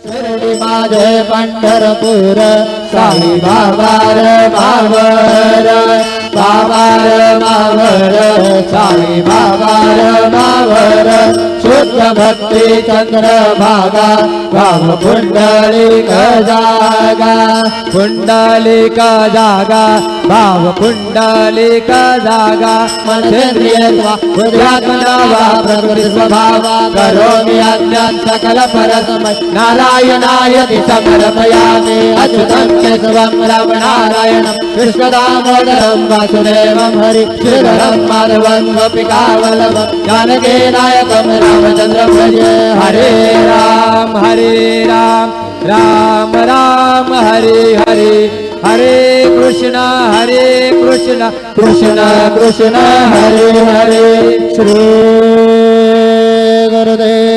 शिर्डी माझे पंढरपूर साई बाबा रे मावर बाबा रे मावर साई बाबा रे मावर शुद्ध भक्ती चंद्रभागा भाव पुंडलिक जागा पुंडलिक जागा भाव पुंडलिक जागा मनेंद्रियत्वा बुद्ध्यात्मनावा प्रकृती स्वभावा करोमि अज्ञान सकल परस्मै नारायणाय समर्पयामि अच्युतं केशवं रामनारायणं कृष्णदामोदरं वासुदेवं हरि श्रीधरं माधवं गोपिकावल्लभं जानकी नायकं रामचन्द्रं भजे हरे राम राम राम हरे हरे हरे कृष्ण कृष्ण कृष्ण हरे हरे श्री गुरुदेव